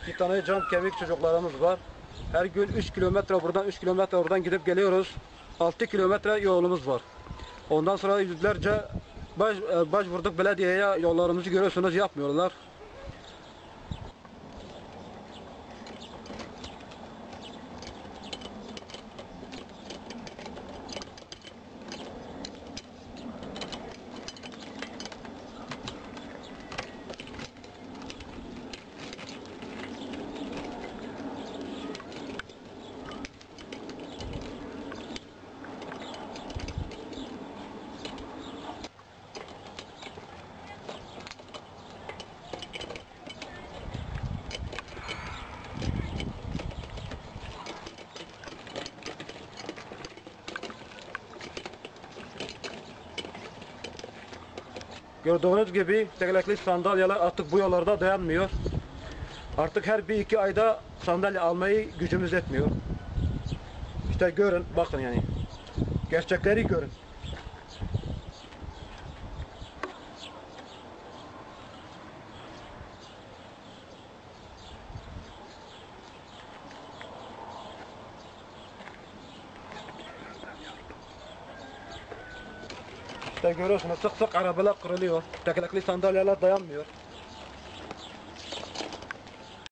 2 tane cam kemik çocuklarımız var. Her gün 3 kilometre buradan 3 kilometre oradan gidip geliyoruz. 6 kilometre yolumuz var. Ondan sonra yüzlerce başvurduk belediyeye, yollarımızı görüyorsunuz, yapmıyorlar. Gördüğünüz gibi tekerlekli sandalyeler artık bu yollarda dayanmıyor. Artık her 1-2 ayda sandalye almayı gücümüz etmiyor. İşte görün, bakın yani. Gerçekleri görün. İşte görüyorsunuz, sık sık arabalar kırılıyor. Tekerlekli sandalyeler dayanmıyor.